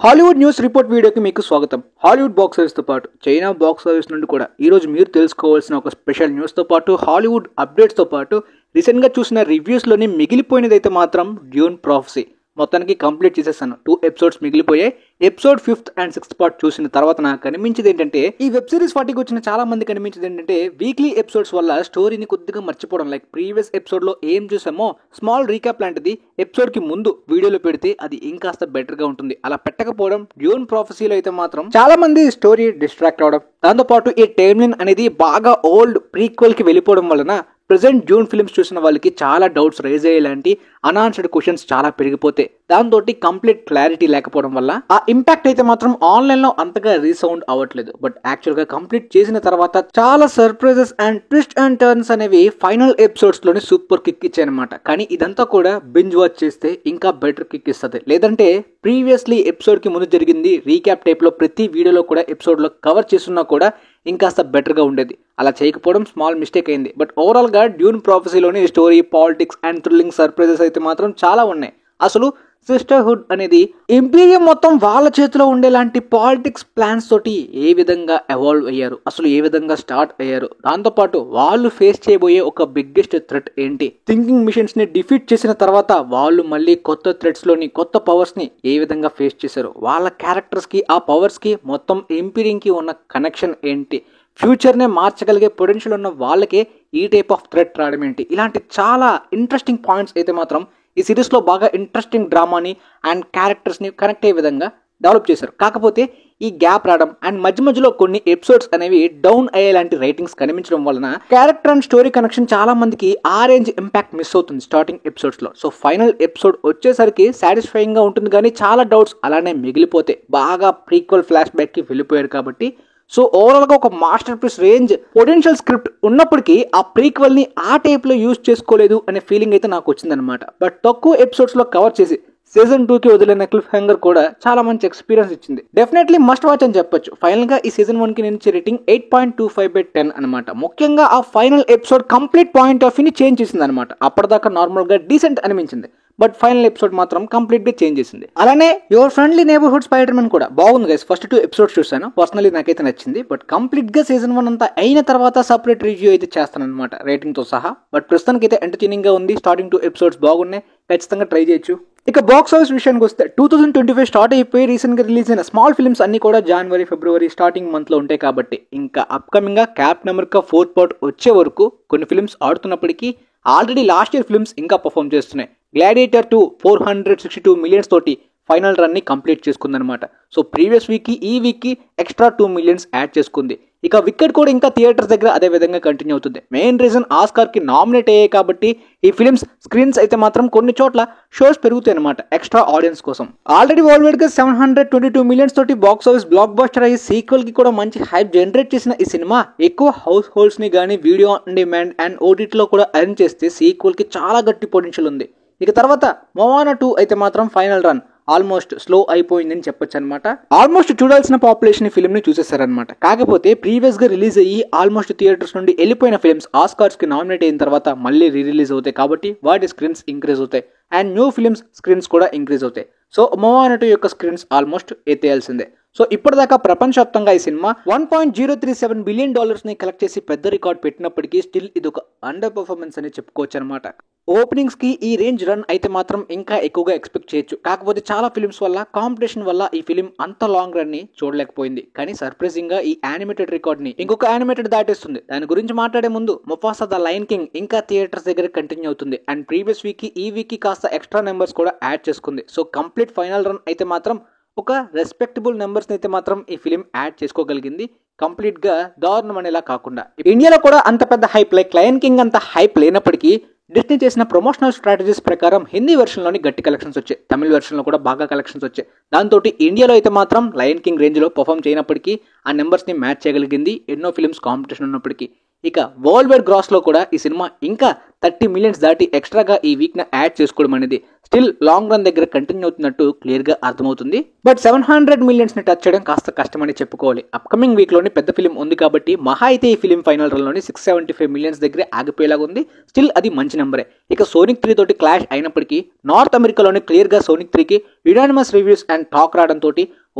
Hollywood news report వీడియోకి మీకు స్వాగతం. హాలీవుడ్ బాక్స్ ఆఫీస్ తో పాటు చైనా బాక్స్ ఆఫీస్ నుండి కూడా ఈ రోజు మీరు తెలుసుకోవాల్సిన ఒక స్పెషల్ న్యూస్ తో పాటు హాలీవుడ్ అప్డేట్స్ తో పాటు రీసెంట్ గా చూసిన రివ్యూస్ లోని మిగిలిపోయినదైతే మాత్రం డ్యూన్ ప్రాఫెసీ మొత్తానికి కంప్లీట్ చేసేసాను. 2 ఎపిసోడ్స్ మిగిలిపోయాయి. Episode 5th and 6th part చూసిన తర్వాత నాకు కనిపించింది ఏంటంటే, ఈ వెబ్ సిరీస్ వాటికి వచ్చిన చాలా మంది కనిపించింది ఏంటంటే, వీక్లీ ఎపిసోడ్స్ వల్ల స్టోరీని కొద్దిగా మర్చిపోవడం. లైక్ ప్రీవియస్ ఎపిసోడ్ లో ఏం చూసామో స్మాల్ రీక్యాప్ లాంటిది ఎపిసోడ్ కి ముందు వీడియోలో పెడితే అది ఇంకాస్త బెటర్ గా ఉంటుంది. అలా పెట్టకపోవడం డ్యూన్ ప్రాఫెసీలో అయితే మాత్రం చాలా మంది స్టోరీ డిస్ట్రాక్ట్ అవడం, దాంతో పాటు ఈ టైమ్లైన్ అనేది బాగా ఓల్డ్ ప్రీక్వెల్ కి వెళ్ళిపోవడం వలన ప్రెసెంట్ డ్యూన్ ఫిల్మ్స్ చూసిన వాళ్ళకి చాలా డౌట్స్ రైజ్ అయ్యేలాంటి అన్ఆన్సర్డ్ క్వశ్చన్స్ చాలా పెరిగిపోతాయి. దాంతో కంప్లీట్ క్లారిటీ లేకపోవడం వల్ల ఆ ఇంపాక్ట్ అయితే మాత్రం ఆన్లైన్ లో అంతగా రీసౌండ్ అవ్వట్లేదు. బట్ యాక్చువల్ గా కంప్లీట్ చేసిన తర్వాత చాలా surprises and twist and turns అనేవి ఫైనల్ ఎపిసోడ్స్ లోని సూపర్ కిక్ ఇచ్చాయనమాట. కానీ ఇదంతా కూడా బింజ్ వాచ్ చేస్తే ఇంకా బెటర్ కిక్ ఇస్తుంది. లేదంటే ప్రీవియస్లీ ఎపిసోడ్ కి ముందు జరిగింది రీక్యాప్ టైప్ లో ప్రతి వీడియోలో కూడా ఎపిసోడ్ లో కవర్ చేస్తున్నా కూడా ఇంకాస్త బెటర్ గా ఉండేది. అలా చేయకపోవడం స్మాల్ మిస్టేక్ అయింది. బట్ ఓవరాల్ గా డ్యూన్ ప్రాఫెసీలోని story, politics and thrilling surprises అయితే మాత్రం చాలా ఉన్నాయి. అసలు సిస్టర్హుడ్ అనేది ఇంపీరియం మొత్తం వాళ్ళ చేతిలో ఉండేలాంటి పాలిటిక్స్ ప్లాన్స్ తోటి ఏ విధంగా ఎవాల్వ్ అయ్యారు, అసలు ఏ విధంగా స్టార్ట్ అయ్యారు, దాంతోపాటు వాళ్ళు ఫేస్ చేయబోయే ఒక బిగ్గెస్ట్ థ్రెట్ ఏంటి, థింకింగ్ మిషన్స్ ని డిఫీట్ చేసిన తర్వాత వాళ్ళు మళ్ళీ కొత్త థ్రెట్స్ లోని కొత్త పవర్స్ ని ఏ విధంగా ఫేస్ చేశారు, వాళ్ళ క్యారెక్టర్స్ కి ఆ పవర్స్ కి మొత్తం ఇంపీరియం కి ఉన్న కనెక్షన్ ఏంటి, ఫ్యూచర్నే మార్చగలిగే పొటెన్షియల్ ఉన్న వాళ్ళకే ఈ టైప్ ఆఫ్ థ్రెట్ రావడం ఏంటి, ఇలాంటి చాలా ఇంట్రెస్టింగ్ పాయింట్స్ అయితే మాత్రం ఈ సిరీస్లో బాగా ఇంట్రెస్టింగ్ డ్రామాని అండ్ క్యారెక్టర్స్ని కనెక్ట్ అయ్యే విధంగా డెవలప్ చేశారు. కాకపోతే ఈ గ్యాప్ రావడం అండ్ మధ్య మధ్యలో కొన్ని ఎపిసోడ్స్ అనేవి డౌన్ అయ్యేలాంటి రైటింగ్స్ కనిపించడం వలన క్యారెక్టర్ అండ్ స్టోరీ కనెక్షన్ చాలా మందికి ఆ రేంజ్ ఇంపాక్ట్ మిస్ అవుతుంది స్టార్టింగ్ ఎపిసోడ్స్ లో. సో ఫైనల్ ఎపిసోడ్ వచ్చేసరికి సాటిస్ఫైయింగ్ గా ఉంటుంది, కానీ చాలా డౌట్స్ అలానే మిగిలిపోతే బాగా ప్రీక్వల్ ఫ్లాష్ బ్యాక్ కి వెళ్ళిపోయారు కాబట్టి. సో ఓవరాల్ గా ఒక masterpiece range potential script ఉన్నప్పటికీ ఆ ప్రీక్వెల్ ని ఆ టైప్ లో యూజ్ చేసుకోలేదు అనే ఫీలింగ్ అయితే నాకు వచ్చిందనమాట. బట్ తక్కువ ఎపిసోడ్స్ లో కవర్ చేసి సీజన్ 2 కి వదిలిన క్లిఫ్ హ్యాంగర్ కూడా చాలా మంచి ఎక్స్పీరియన్స్ ఇచ్చింది. డెఫినెట్లీ మస్ట్ వాచ్ అని చెప్పొచ్చు. ఫైనల్ గా ఈ సీజన్ 1 కి నేను రేటింగ్ 8.25/10 అనమాట. ముఖ్యంగా ఆ final episode complete point of view ని చేంజ్ చేసింది అనమాట. అప్పటిదాకా నార్మల్ గా డీసెంట్ అనిపించింది, బట్ ఫైనల్ ఎపిసోడ్ మాత్రం కంప్లీట్ గా చేంజ్ చేసింది. అలానే your friendly neighbourhood spider man కూడా బాగుంది గైస్. ఫస్ట్ 2 ఎపిసోడ్స్ చూసాను, పర్సనలీ నాకైతే నచ్చింది. బట్ కంప్లీట్ గా సీజన్ 1 అంతా అయిన తర్వాత సపరేట్ రివ్యూ అయితే చేస్తాను అనమాట రేటింగ్ తో సహా. బట్ ప్రస్తుతానికి అయితే ఎంటర్టైనింగ్ గా ఉంది. స్టార్టింగ్ 2 ఎపిసోడ్స్ బాగున్నాయి, ఖచ్చితంగా ట్రై చేయొచ్చు. ఇక బాక్స్ ఆఫీస్ విషయానికి వస్తే 2025 స్టార్ట్ అయిపోయి రీసెంట్ గా రిలీజ్ అయిన స్మాల్ ఫిల్మ్స్ అన్ని కూడా జనవరి, ఫిబ్రవరి స్టార్టింగ్ మంత్ లో ఉంటాయి కాబట్టి ఇంకా అప్కమింగ్ గా క్యాప్టెన్ అమెరికా 4th పార్ట్ వచ్చే వరకు కొన్ని ఫిల్మ్స్ ఆడుతున్నప్పటికీ ఆల్రెడీ లాస్ట్ ఇయర్ ఫిల్మ్స్ ఇంకా పర్ఫామ్ చేస్తున్నాయి. గ్లాడియేటర్ 2 462 మిలియన్స్ తోటి ఫైనల్ రన్ ని కంప్లీట్ చేసుకుందనమాట. సో ప్రీవియస్ వీక్ కి ఈ వీక్ కి ఎక్స్ట్రా 2 మిలియన్స్ యాడ్ చేసుకుంది. ఇక వికెట్ కూడా ఇంకా థియేటర్స్ దగ్గర అదే విధంగా కంటిన్యూ అవుతుంది. మెయిన్ రీజన్ ఆస్కార్ కి నామినేట్ అయ్యాయి కాబట్టి ఈ ఫిల్మ్స్ స్క్రీన్స్ అయితే మాత్రం కొన్ని చోట్ల షోస్ పెరుగుతాయి అనమాట ఎక్స్ట్రా ఆడియన్స్ కోసం. ఆల్రెడీ వరల్డ్ వైడ్ గా 722 మిలియన్స్ తోటి బాక్స్ ఆఫీస్ బ్లాక్ బస్టర్ అయ్యి సీక్వెల్ కి కూడా మంచి హైప్ జనరేట్ చేసిన ఈ సినిమా ఎక్కువ హౌస్ హోల్డ్స్ ని కానీ వీడియో ఆన్ డిమాండ్ అండ్ ఓటీటీలో కూడా ఎర్న్ చేస్తే సీక్వెల్ కి చాలా గట్టి పొటెన్షియల్ ఉంది. ఇక తర్వాత మొవానా 2 అయితే మాత్రం ఫైనల్ రన్ ఆల్మోస్ట్ స్లో అయిపోయిందని చెప్పొచ్చు అనమాట. ఆల్మోస్ట్ చూడాల్సిన పాపులేషన్ ఫిల్మ్ ని చూసేసారనమాట. కాకపోతే ప్రీవియస్ గా రిలీజ్ అయ్యి ఆల్మోస్ట్ థియేటర్స్ నుండి వెళ్ళిపోయిన ఫిల్మ్స్ ఆస్కార్స్ కి నామినేట్ అయిన తర్వాత మళ్ళీ రిలీజ్ అవుతాయి కాబట్టి వాటి స్క్రీన్స్ ఇంక్రీజ్ అవుతాయి అండ్ న్యూ ఫిల్మ్స్ స్క్రీన్స్ కూడా ఇంక్రీజ్ అవుతాయి. సో మొవానా 2 యొక్క స్క్రీన్స్ ఆల్మోస్ట్ ఎత్తేయాల్సిందే. సో ఇప్పటిదాకా ప్రపంచవ్యాప్తంగా ఈ సినిమా $1.037 బిలియన్ ని కలెక్ట్ చేసి పెద్ద రికార్డ్ పెట్టినప్పటికీ స్టిల్ ఇది ఒక అండర్ పర్ఫార్మెన్స్ అని చెప్పుకోవచ్చు అనమాట. ఓపెనింగ్స్ కి ఈ రేంజ్ రన్ అయితే మాత్రం ఇంకా ఎక్కువగా ఎక్స్పెక్ట్ చేయొచ్చు. కాకపోతే చాలా ఫిల్మ్స్ వల్ల కాంపిటీషన్ వల్ల ఈ ఫిల్మ్ అంత లాంగ్ రన్ ని చూడలేకపోయింది. కానీ సర్ప్రైజింగ్ గా ఈ యానిమేటెడ్ రికార్డ్ ని ఇంకొక యానిమేటెడ్ దాటేస్తుంది. దాని గురించి మాట్లాడే ముందు ముఫాసా ద లయన్ కింగ్ ఇంకా థియేటర్స్ దగ్గర కంటిన్యూ అవుతుంది అండ్ ప్రీవియస్ వీక్ కి ఈ వీక్ కి కాస్త ఎక్స్ట్రా నెంబర్స్ కూడా యాడ్ చేసుకుంది. సో కంప్లీట్ ఫైనల్ రన్ అయితే మాత్రం ఒక రెస్పెక్టబుల్ నెంబర్స్ అయితే మాత్రం ఈ ఫిలిం యాడ్ చేసుకోగలిగింది. కంప్లీట్ గా దారుణం అనేలా కాకుండా ఇండియాలో కూడా అంత పెద్ద హైప్ లైక్ లయన్ కింగ్ అంత హైప్ లేనప్పటికీ డిస్నీ చేసిన ప్రమోషనల్ స్ట్రాటజీస్ ప్రకారం హిందీ వెర్షన్ లోని గట్టి కలెక్షన్స్ వచ్చాయి, తమిళ వెర్షన్ లో కూడా బాగా కలెక్షన్స్ వచ్చాయి. దాంతో ఇండియాలో అయితే మాత్రం లయన్ కింగ్ రేంజ్ లో పర్ఫామ్ చేయనప్పటికీ ఆ నెంబర్స్ ని మ్యాచ్ చేయగలిగింది ఎన్నో ఫిల్మ్స్ కాంపిటీషన్ ఉన్నప్పటికీ. ఇక వరల్డ్ వైడ్ గ్రాస్ లో కూడా ఈ సినిమా ఇంకా 30 మిలియన్స్ దాటి ఎక్స్ట్రాగా ఈ వీక్ న యాడ్ చేసుకోవడం అనేది స్టిల్ లాంగ్ రన్ దగ్గర కంటిన్యూ అవుతున్నట్టు క్లియర్ గా అర్థమవుతుంది. బట్ 700 మిలియన్స్ ని టచ్ చేయడం కాస్త కష్టమని చెప్పుకోవాలి. అప్కమింగ్ వీక్ లోని పెద్ద ఫిలిం ఉంది కాబట్టి మహా అయితే ఈ ఫిలిం ఫైనల్ రన్ లోని 675 మిలియన్స్ దగ్గర ఆగిపోయేలాగా ఉంది. స్టిల్ అది మంచి నెంబరే. ఇక సోనిక్ 3 తోటి క్లాష్ అయినప్పటికీ నార్త్ అమెరికాలోని క్లియర్ గా సోనిక్ 3 కి యునానిమస్ రివ్యూస్ అండ్ టాక్ రావడంతో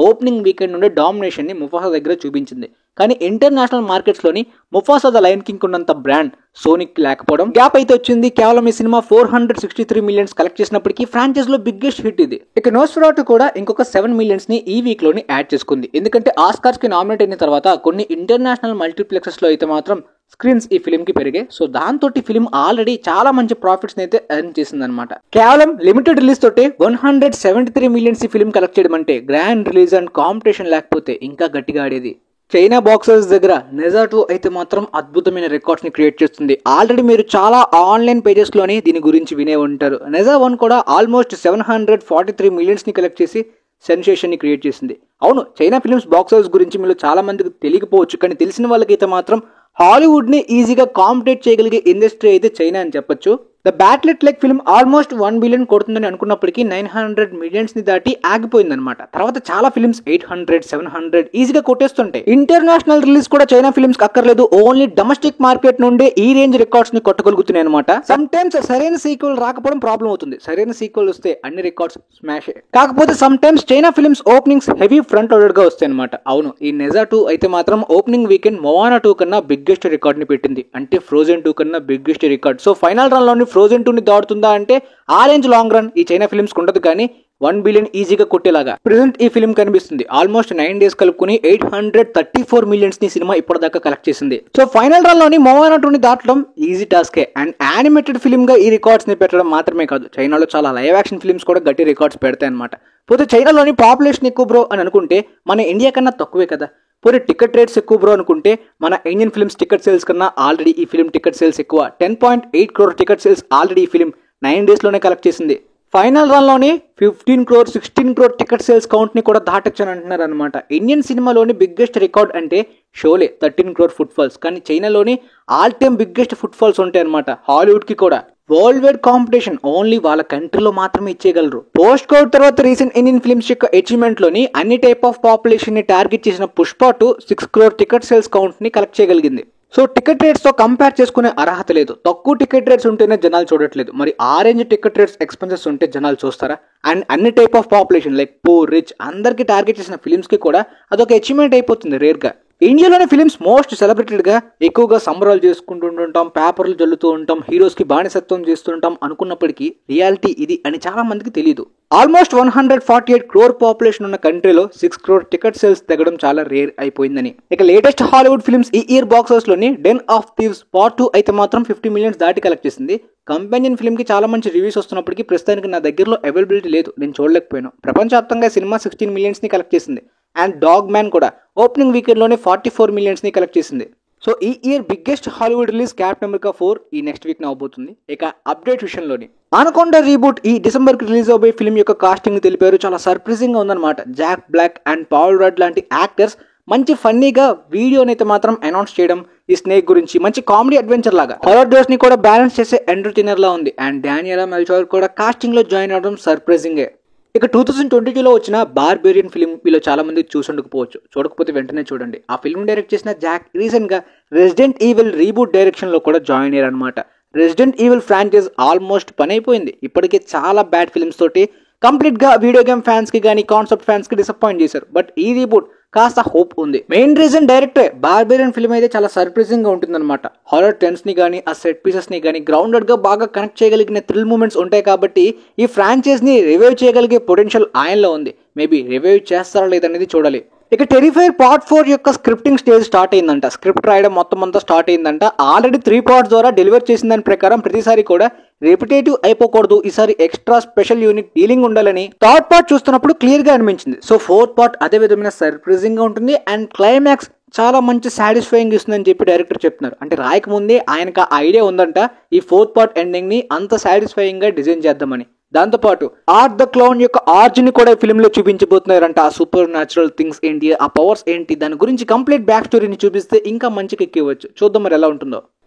ఓపెనింగ్ వీకెండ్ నుండి డామినేషన్ ని ముఫాసా దగ్గర చూపించింది. కానీ ఇంటర్నేషనల్ మార్కెట్స్ లోని ముఫాసా ద లయన్ కింగ్ ఉన్నంత బ్రాండ్ సోనిక్ లేకపోవడం గ్యాప్ అయితే వచ్చింది. కేవలం ఈ సినిమా 463 మిలియన్స్ కలెక్ట్ చేసినప్పటికీ ఫ్రాంచైజ్ లో బిగ్గెస్ట్ హిట్ ఇది. ఇక నోస్ఫెరాటు కూడా ఇంకొక 7 మిలియన్స్ ని ఈ వీక్ లోని యాడ్ చేసుకుంది. ఎందుకంటే ఆస్కార్స్ కి నామినేట్ అయిన తర్వాత కొన్ని ఇంటర్నేషనల్ మల్టీప్లెక్సెస్ లో అయితే మాత్రం స్క్రీన్స్ ఈ ఫిలిం కి పెరిగాయి. సో దాంతో ఫిలిం ఆల్రెడీ చాలా మంచి ప్రాఫిట్స్ అయితే ఎర్న్ చేసింది అనమాట. కేవలం లిమిటెడ్ రిలీజ్ తోటి 173 మిలియన్స్ ఈ ఫిలిం కలెక్ట్ చేయడం అంటే గ్రాండ్ రిలీజ్ అండ్ కాంపిటీషన్ లేకపోతే ఇంకా గట్టిగా ఆడేది. చైనా బాక్సర్స్ దగ్గర నెజా 2 అయితే మాత్రం అద్భుతమైన రికార్డ్స్ ని క్రియేట్ చేస్తుంది. ఆల్రెడీ మీరు చాలా ఆన్లైన్ పేజెస్ లోని దీని గురించి వినే ఉంటారు. నెజా 1 కూడా ఆల్మోస్ట్ 743 మిలియన్స్ ని కలెక్ట్ చేసి సెన్సేషన్ ని క్రియేట్ చేసింది. అవును, చైనా ఫిల్మ్స్ బాక్సర్స్ గురించి మీరు చాలా మందికి తెలియకపోవచ్చు, కానీ తెలిసిన వాళ్ళకైతే మాత్రం హాలీవుడ్ ని ఈజీగా కాంపిటేట్ చేయగలిగే ఇండస్ట్రీ అయితే చైనా అని చెప్పొచ్చు. The Battle at Lake film almost 1 billion కొడుతుందని అనుకున్నప్పటికీ 900 మిలియన్స్ ని దాటి ఆగిపోయిందనమాట. తర్వాత చాలా ఫిల్మ్స్ 800, 700 ఈజీగా కొట్టేస్తుంటాయి. ఇంటర్నేషనల్ రిలీజ్ కూడా చైనా ఫిల్మ్స్ అక్కర్లేదు, ఓన్లీ డొమెస్టిక్ మార్కెట్ నుండి ఈ రేంజ్ రికార్డ్స్ ని కొట్టగలుగుతున్నాయి అనమాట. సమ్ టైమ్స్ సరైన సీక్వెల్ రాకపోవడం ప్రాబ్లం అవుతుంది. సరైన సీక్వెల్ వస్తే అన్ని రికార్డ్స్ స్మాష్. కాకపోతే sometimes China films openings heavy front loaded గా వస్తాయి అనమాట. అవును, ఈ నెజా 2 అయితే మాత్రం ఓపెనింగ్ వీకెండ్ మొవానా 2 కన్నా బిగ్గెస్ట్ రికార్డ్ ని పెట్టింది. అంటే ఫ్రోజన్ 2 కన్నా biggest record. So final run లోని ఫ్రోజన్ 2 ని దాటుతుందా అంటే ఆ రేంజ్ లాంగ్ రన్ ఈ చైనా ఫిల్మ్స్ ఉండదు, కానీ 1 బిలియన్ ఈజీగా కొట్టేలాగా ప్రెసెంట్ ఈ ఫిల్మ్ కనిపిస్తుంది. ఆల్మోస్ట్ 9 డేస్ కలుపుకుని 834 మిలియన్స్ ని సినిమా ఇప్పటిదాకా కలెక్ట్ చేసింది. సో ఫైనల్ రన్ లోని మొవానా 2 ని దాటడం ఈజీ టాస్కే. అండ్ యానిమేటెడ్ ఫిల్మ్ గా ఈ రికార్డ్స్ ని పెట్టడం మాత్రమే కాదు, చైనాలో చాలా లైవ్ యాక్షన్ ఫిల్మ్స్ కూడా గట్టి రికార్డ్స్ పెడతాయి అనమాట. పోతే చైనాలోని పాపులేషన్ ఎక్కువ బ్రో అని అనుకుంటే మన ఇండియా కన్నా తక్కువే కదా. పోనీ టికెట్ రేట్స్ ఎక్కువ బ్రో అనుకుంటే మన ఇండియన్ ఫిల్మ్స్ టికెట్ సేల్స్ కన్నా ఆల్రెడీ ఈ ఫిల్మ్ టికెట్ సేల్స్ ఎక్కువ. 10.8 crore టికెట్ సేల్స్ ఆల్రెడీ ఈ ఫిల్మ్ 9 డేస్ లోనే కలెక్ట్ చేసింది. ఫైనల్ రన్ లోని 15 crore, 16 crore ticket sales count ని కూడా దాటొచ్చని అంటున్నారు అనమాట. ఇండియన్ సినిమాలోని బిగ్గెస్ట్ రికార్డ్ అంటే షోలే 13 crore ఫుట్ ఫాల్స్. కానీ చైనాలోని all time biggest footfalls ఉంటాయి అనమాట. హాలీవుడ్ కి కూడా వరల్డ్ వైడ్ కాంపిటీషన్ ఓన్లీ వాళ్ళ కంట్రీలో మాత్రమే ఇచ్చేయగలరు. పోస్ట్ కోవిడ్ తర్వాత రీసెంట్ ఇండియన్ ఫిల్మ్స్ యొక్క అచీవ్మెంట్ లోని అన్ని టైప్ ఆఫ్ పాపులేషన్ ని టార్గెట్ చేసిన Pushpa 2 6 crore ticket sales count ని కలెక్ట్ చేయగలిగింది. సో టికెట్ రేట్స్ తో కంపేర్ చేసుకునే అర్హత లేదు. తక్కువ టికెట్ రేట్స్ ఉంటేనే జనాలు చూడట్లేదు, మరి ఆ రేంజ్ టికెట్ రేట్స్ ఎక్స్పెన్సెస్ ఉంటే జనాలు చూస్తారా? అండ్ అన్ని type of population like poor, rich అందరికి టార్గెట్ చేసిన ఫిల్మ్స్ కి కూడా అదొక అచీవ్మెంట్ అయిపోతుంది రేర్ గా. ఇండియాలోని ఫిల్మ్స్ మోస్ట్ సెలబ్రేటెడ్ గా ఎక్కువగా సంబరాలు చేసుకుంటుంటాం, పేపర్లు జల్లుతూ ఉంటాం, హీరోస్ కి బానిసత్వం చేస్తుంటాం అనుకున్నప్పటికీ రియాలిటీ ఇది అని చాలా మందికి తెలియదు. ఆల్మోస్ట్ 148 crore పాపులేషన్ ఉన్న కంట్రీలో 6 crore టికెట్ సేల్స్ తగ్గడం చాలా రేర్ అయిపోయిందని. ఇక లేటెస్ట్ హాలీవుడ్ ఫిల్మ్స్ ఈ ఇయర్ బాక్సర్స్ లోని డెన్ ఆఫ్ థీవ్స్ పార్ట్ 2 అయితే మాత్రం 50 మిలియన్స్ దాటి కలెక్ట్ చేసింది. కంపానియన్ ఫిల్మ్ కి చాలా మంచి రివ్యూస్ వస్తున్నప్పటికీ ప్రస్తుతానికి నా దగ్గరలో అవైలబిలిటీ లేదు, నేను చూడలేకపోయాను. ప్రపంచవ్యాప్తంగా సినిమా 16 మిలియన్స్ ని కలెక్ట్ చేసింది. అండ్ డాగ్ మ్యాన్ కూడా ఓపెనింగ్ వీకెండ్ లోనే 44 మిలియన్స్ ని కలెక్ట్ చేసింది. సో ఈ year biggest Hollywood release captain America 4 ఈ నెక్స్ట్ వీక్ అవబోతుంది. ఇక అప్డేట్ విషయంలోని అనకొండా రీబూట్ ఈ డిసెంబర్ కి రిలీజ్ అవబోయే ఫిల్మ్ యొక్క కాస్టింగ్ తెలిపారు. చాలా సర్ప్రైజింగ్ గా ఉందన్నమాట. జాక్ బ్లాక్ అండ్ పాల్ రడ్ లాంటి యాక్టర్స్ మంచి ఫన్నీగా వీడియోనైతే మాత్రం అనౌన్స్ చేయడం, ఈ స్నేక్ గురించి మంచి కామెడీ అడ్వెంచర్ లాగా హారర్ డోస్ ని కూడా బ్యాలెన్స్ చేసే ఎంటర్టైనర్ లా ఉంది. అండ్ డానియలా మెల్చోర్ కూడా కాస్టింగ్ లో జాయిన్ అవడం సర్ప్రైజింగే. ఇక 2022లో వచ్చిన బార్బేరియన్ ఫిల్మ్ వీళ్ళు చాలా మంది చూసుండకపోవచ్చు, చూడకపోతే వెంటనే చూడండి. ఆ ఫిల్మ్ డైరెక్ట్ చేసిన జాక్ రీసెంట్ గా రెసిడెంట్ ఈవిల్ రీబూట్ డైరెక్షన్ లో కూడా జాయిన్ అయ్యారు అనమాట. రెసిడెంట్ ఈవిల్ ఫ్రాంచైజ్ ఆల్మోస్ట్ పని అయిపోయింది. ఇప్పటికే చాలా బ్యాడ్ ఫిల్మ్స్ తోటి కంప్లీట్ గా వీడియో గేమ్ ఫ్యాన్స్ కి కానీ కాన్సెప్ట్ ఫ్యాన్స్ కి డిసప్పాయింట్ చేశారు. బట్ ఈ రీబూట్ కాస్త హోప్ ఉంది. Main reason director barbarian film అయితే చాలా సర్ప్రైజింగ్ గా ఉంటుందన్నమాట. హారర్ టెన్స్ ని కానీ ఆ సెట్ పీసెస్ ని కానీ గ్రౌండెడ్ గా బాగా కనెక్ట్ చేయగలిగిన థ్రిల్ మూమెంట్స్ ఉంటాయి కాబట్టి ఈ ఫ్రాంచైజ్ ని రివైవ్ చేయగలిగే పొటెన్షియల్ ఆయనలో ఉంది. మేబీ రివైవ్ చేస్తారా లేదనేది చూడాలి. ఇక టెరిఫైర్ పార్ట్ 4 యొక్క స్క్రిప్టింగ్ స్టేజ్ స్టార్ట్ అయిందంట. స్క్రిప్ట్ రాయడం మొత్తం అంతా స్టార్ట్ అయిందంట. ఆల్రెడీ 3 parts ద్వారా డెలివర్ చేసిన దాని ప్రకారం ప్రతిసారి కూడా రిపిటేటివ్ అయిపోకూడదు, ఈసారి ఎక్స్ట్రా స్పెషల్ యూనిక్ డీలింగ్ ఉండాలని థర్డ్ పార్ట్ చూస్తున్నప్పుడు క్లియర్ గా అనిపించింది. సో 4th part అదే విధమైన సర్ప్రైజింగ్ గా ఉంటుంది. అండ్ క్లైమాక్స్ చాలా మంచి సాటిస్ఫైయింగ్ ఇస్తుందని చెప్పి డైరెక్టర్ చెప్తున్నారు. అంటే రాయకముందే ఆయనకు ఆ ఐడియా ఉందంట ఈ 4th part ఎండింగ్ ని అంత సాటిస్ఫైయింగ్ గా డిజైన్ చేద్దామని. దాంతోపాటు ఆర్ట్ ద క్లౌన్ యొక్క ఆర్జిన్ కూడా ఫిల్మ్ లో చూపించబోతున్నారంట. ఆ సూపర్ న్యాచురల్ థింగ్స్ ఏంటి, ఆ పవర్స్ ఏంటి, దాని గురించి కంప్లీట్ బ్యాక్ స్టోరీని చూపిస్తే ఇంకా మంచిగా ఎక్కివచ్చు. చూద్దాం మరి ఎలా ఉంటుందో.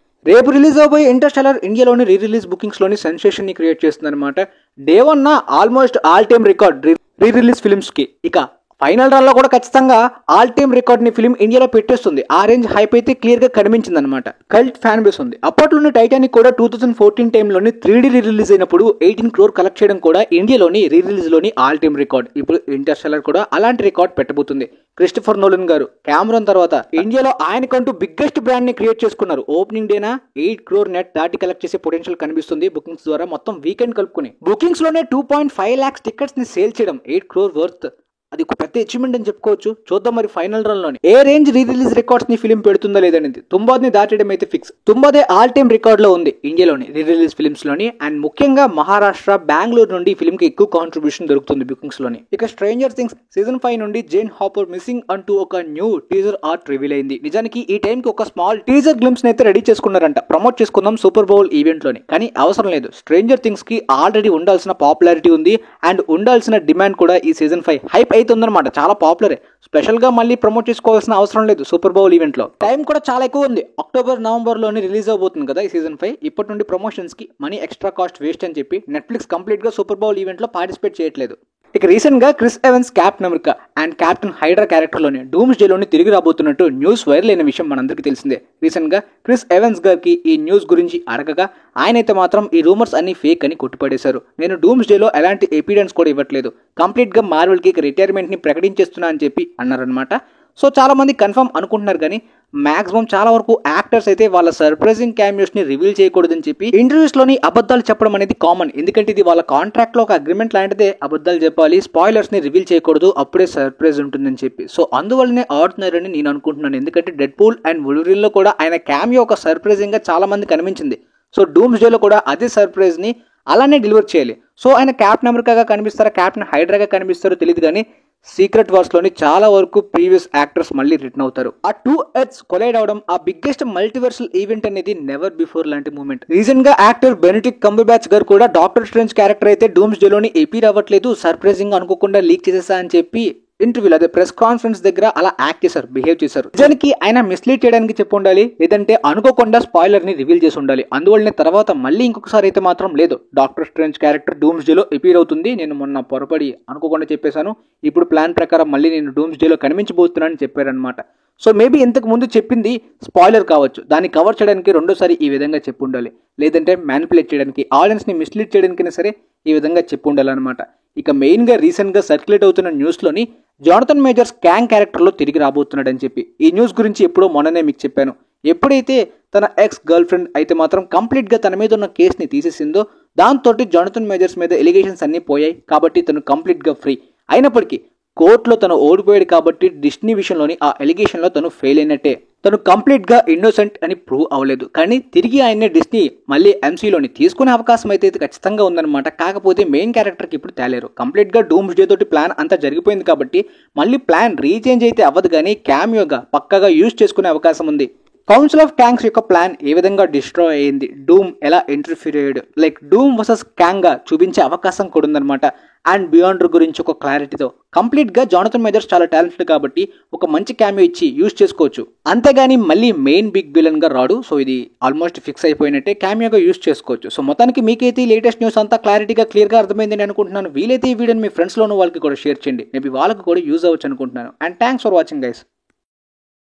రేపు రిలీజ్ అవబోయే ఇంటర్స్టెల్లర్ ఇండియాలోని రీ రిలీజ్ బుకింగ్స్ లోని సెన్సేషన్ ని క్రియేట్ చేస్తుంది అనమాట. Day 1 almost all time record re release films కి. ఇక ఫైనల్ రన్ లో కూడా ఖచ్చితంగా ఆల్ టైమ్ రికార్డ్ ని ఫిల్మ్ ఇండియాలో పెట్టేస్తుంది. ఆ రేంజ్ హైప్ అయితే క్లియర్ గా కనిపించింది అనమాట. కల్ట్ ఫ్యాన్ బేస్ ఉంది. అప్పట్లోని టైటానిక్ కూడా 2014 టైంలోని 3D రీ రిలీజ్ అయినప్పుడు 18 crore కలెక్ట్ చేయడం కూడా ఇండియాలోని రీ రిలీజ్ లోని ఆల్ టైమ్ రికార్డ్. ఇప్పుడు ఇంటర్స్టెల్లర్ కూడా అలాంటి రికార్డ్ పెట్టబోతుంది. క్రిస్టఫర్ నోలన్ గారు కెమెరాన్ తర్వాత ఇండియాలో ఆయనకంటూ బిగ్గెస్ట్ బ్రాండ్ ని క్రియేట్ చేసుకున్నారు. ఓపెనింగ్ డేనా 8 crore నెట్ దాటి కలెక్ట్ చేసే పొటెన్షియల్ కనిపిస్తుంది బుకింగ్స్ ద్వారా. మొత్తం వీకెండ్ కలుపుకుని బుకింగ్స్ లోనే 2.5 lakhs టికెట్స్ ని సేల్ చేయడం 8 crore వర్త్. అది ఒక పెద్ద అచీవ్మెంట్ అని చెప్పుకోవచ్చు. చూద్దాం మరి ఫైనల్ రన్ లోని ఏ రేంజ్ రీ రిలీజ్ రికార్డ్స్ ని ఫిల్మ్ పెడుతుందా లేదనేది. తుంబాద్ని దాటడం అయితే ఫిక్స్. తుంబాదే ఆల్ టైమ్ రికార్డ్ లో ఉంది ఇండియాలోని రీ రిలీజ్ ఫిల్మ్స్ లోని. అండ్ ముఖ్యంగా మహారాష్ట్ర, బెంగళూరు నుండి ఫిల్మ్ కి ఎక్కువ కాంట్రిబ్యూషన్ దొరుకుతుంది బుకింగ్స్ లోని. ఇక స్ట్రేంజర్ థింగ్స్ సీజన్ 5 నుండి జేన్ హాపర్ మిస్సింగ్ అంటూ ఒక న్యూ టీజర్ ఆర్ట్ రివీల్ అయింది. నిజానికి ఈ టైం కి ఒక స్మాల్ టీజర్ గ్లిమ్స్ అయితే రెడీ చేసుకున్నారంట. ప్రమోట్ చేసుకుందాం సూపర్ బౌల్ ఈవెంట్ లోని. కానీ అవసరం లేదు. స్ట్రేంజర్ థింగ్స్ కి ఆల్రెడీ ఉండాల్సిన పాపులారిటీ ఉంది అండ్ ఉండాల్సిన డిమాండ్ కూడా ఈ సీజన్ 5 హైప్ అవుతుందన్నమాట. చాలా పాపులరే. స్పెషల్ గా మళ్ళీ ప్రమోట్ చేసుకోవాల్సిన అవసరం లేదు సూపర్ బౌల్ ఈవెంట్ లో. టైం కూడా చాలా ఎక్కువ ఉంది. అక్టోబర్, నవంబర్ లోనే రిలీజ్ అవబోతుంది కదా ఈ సీజన్ 5. ఇప్పటి నుండి ప్రమోషన్స్ కి మనీ ఎక్స్ట్రా కాస్ట్ వేస్ట్ అని చెప్పి నెట్ఫ్లిక్స్ కంప్లీట్ గా సూపర్ బౌల్ ఈవెంట్ లో పార్టిసిపేట్ చేయట్లేదు. ఇక రీసెంట్ గా Chris Evans Captain America and Captain Hydra character లోని డూమ్స్ డే లోని తిరిగి రాబోతున్నట్టు న్యూస్ వైరల్ అయిన విషయం మనందరికీ తెలిసిందే. రీసెంట్ గా క్రిస్ ఎవెన్స్ గారికి ఈ న్యూస్ గురించి అడగగా ఆయనైతే మాత్రం ఈ రూమర్స్ అన్ని ఫేక్ అని కొట్టిపడేశారు. నేను డూమ్స్ డే లో ఎలాంటి ఎవిడెన్స్ కూడా ఇవ్వట్లేదు, కంప్లీట్ గా మార్వెల్ కి రిటైర్మెంట్ ని ప్రకటించేస్తున్నా అని చెప్పి అన్నారనమాట. సో చాలా మంది కన్ఫర్మ్ అనుకుంటున్నారు కానీ మాక్సిమం చాలా వరకు యాక్టర్స్ అయితే వాళ్ళ సర్ప్రైజింగ్ క్యామియోస్ ని రివీల్ చేయకూడదని చెప్పి ఇంటర్వ్యూస్ లోని అబద్ధాలు చెప్పడం అనేది కామన్. ఎందుకంటే ఇది వాళ్ళ కాంట్రాక్ట్ లో ఒక అగ్రిమెంట్ లాంటిదే. అబద్ధాలు చెప్పాలి, స్పాయిలర్స్ ని రివీల్ చేయకూడదు, అప్పుడే సర్ప్రైజ్ ఉంటుందని చెప్పి. సో అందువల్లనే ఆడుతున్నారని నేను అనుకుంటున్నాను. ఎందుకంటే డెడ్ పూల్ అండ్ వుల్వరిన్ లో కూడా ఆయన క్యామియో ఒక సర్ప్రైజింగ్ గా చాలా మంది కనిపించింది. సో డూమ్స్ డే లో కూడా అదే సర్ప్రైజ్ ని అలానే డెలివర్ చేయాలి. సో ఆయన క్యాప్టెన్ అమెరికాగా కనిపిస్తారా, క్యాప్టెన్ హైడ్రాగా కనిపిస్తారో తెలియదు కానీ సీక్రెట్ వార్స్ లోని చాలా వరకు ప్రీవియస్ యాక్టర్స్ మళ్ళీ రిటర్న్ అవుతారు. ఆ 2 ఎర్త్స్ కొలైడ్ అవడం, ఆ బిగ్గెస్ట్ మల్టీవర్సల్ ఈవెంట్ అనేది నెవర్ బిఫోర్ లాంటి మూమెంట్. రీసెంట్ గా యాక్టర్ బెనెడిక్ట్ కంబర్బ్యాచ్ గారు కూడా డాక్టర్ స్ట్రేంజ్ క్యారెక్టర్ అయితే డూమ్స్ డే లోని ఎపీర్ అవ్వట్లేదు, సర్ప్రైజింగ్ అనుకోకుండా లీక్ చేసేసా అని చెప్పి ఇంటర్వ్యూలో అదే ప్రెస్ కాన్ఫరెన్స్ దగ్గర అలా యాక్ట్ చేశారు, బిహేవ్ చేశారు. నిజానికి ఆయన మిస్లీడ్ చేయడానికి చెప్పి ఉండాలి, లేదంటే అనుకోకుండా స్పాయిలర్ ని రివీల్ చేసి ఉండాలి. అందువల్లనే తర్వాత మళ్ళీ ఇంకొకసారి అయితే మాత్రం లేదు, doctor strange character dooms day లో ఎపీర్ అవుతుంది, నేను మొన్న పొరపడి అనుకోకుండా చెప్పేశాను, ఇప్పుడు ప్లాన్ ప్రకారం మళ్ళీ నేను డూమ్స్ డే లో కనిపించబోతున్నానని చెప్పారనమాట. సో మేబీ ఇంతకు ముందు చెప్పింది స్పాయిలర్ కావచ్చు, దాన్ని కవర్ చేయడానికి రెండోసారి ఈ విధంగా చెప్పి ఉండాలి, లేదంటే మ్యానిపులేట్ చేయడానికి, ఆడియన్స్ ని మిస్లీడ్ చేయడానికైనా సరే ఈ విధంగా చెప్పి ఉండాలన్నమాట. ఇక మెయిన్ గా రీసెంట్ గా సర్క్యులేట్ అవుతున్న న్యూస్ లోని జానథన్ మేజర్స్ క్యాంగ్ క్యారెక్టర్ లో తిరిగి రాబోతున్నాడని చెప్పి. ఈ న్యూస్ గురించి ఎప్పుడో మొన్ననే మీకు చెప్పాను. ఎప్పుడైతే తన ఎక్స్ గర్ల్ ఫ్రెండ్ అయితే మాత్రం కంప్లీట్ గా తన మీద ఉన్న కేసుని తీసేసిందో దాంతో జానథన్ మేజర్స్ మీద ఎలిగేషన్స్ అన్ని పోయాయి. కాబట్టి తను కంప్లీట్ గా ఫ్రీ. అయినప్పటికీ కోర్టులో తను ఓడిపోయాడు కాబట్టి డిస్నీ విషయంలోని ఆ ఎలిగేషన్ లో తను ఫెయిల్ అయినట్టే. తను కంప్లీట్ గా ఇన్నోసెంట్ అని ప్రూవ్ అవ్వలేదు. కానీ తిరిగి ఆయన్ని డిస్నీ మళ్ళీ ఎంసీలోని తీసుకునే అవకాశం అయితే ఖచ్చితంగా ఉందన్నమాట. కాకపోతే మెయిన్ క్యారెక్టర్ కి ఇప్పుడు తేలేరు. కంప్లీట్ గా డూమ్స్ డే తోటి ప్లాన్ అంతా జరిగిపోయింది కాబట్టి మళ్ళీ ప్లాన్ రీచేంజ్ అయితే అవ్వదు, కానీ క్యామియోగా పక్కగా యూజ్ చేసుకునే అవకాశం ఉంది. కౌన్సిల్ ఆఫ్ క్యాంగ్స్ యొక్క ప్లాన్ ఏ విధంగా డిస్ట్రాయ్ అయ్యింది, డూమ్ ఎలా ఇంటర్ఫియర్ అయ్యాడు, లైక్ డూమ్ వర్సెస్ క్యాంగ్ గా చూపించే అవకాశం కూడా ఉందన్నమాట. అండ్ బియాండర్ గురించి ఒక క్లారిటీతో కంప్లీట్ గా జానథన్ మేజర్స్ చాలా టాలెంటెడ్ కాబట్టి ఒక మంచి క్యామియో ఇచ్చి యూజ్ చేసుకోవచ్చు. అంతేగాని మళ్ళీ మెయిన్ బిగ్ విలన్ గా రాడు. సో ఇది ఆల్మోస్ట్ ఫిక్స్ అయిపోయినట్టే, క్యామియోగా యూజ్ చేసుకోవచ్చు. సో మొత్తానికి మీకైతే ఈ లేటెస్ట్ న్యూస్ అంతా క్లారిటీగా క్లియర్ గా అర్థమైందని అనుకుంటున్నాను. వీలైతే ఈ వీడియోని మీ ఫ్రెండ్స్ లోను వాళ్ళకి కూడా షేర్ చేయండి, మేబీ వాళ్ళకి కూడా యూజ్ అవ్వచ్చు అనుకుంటున్నాను. And thanks for watching guys.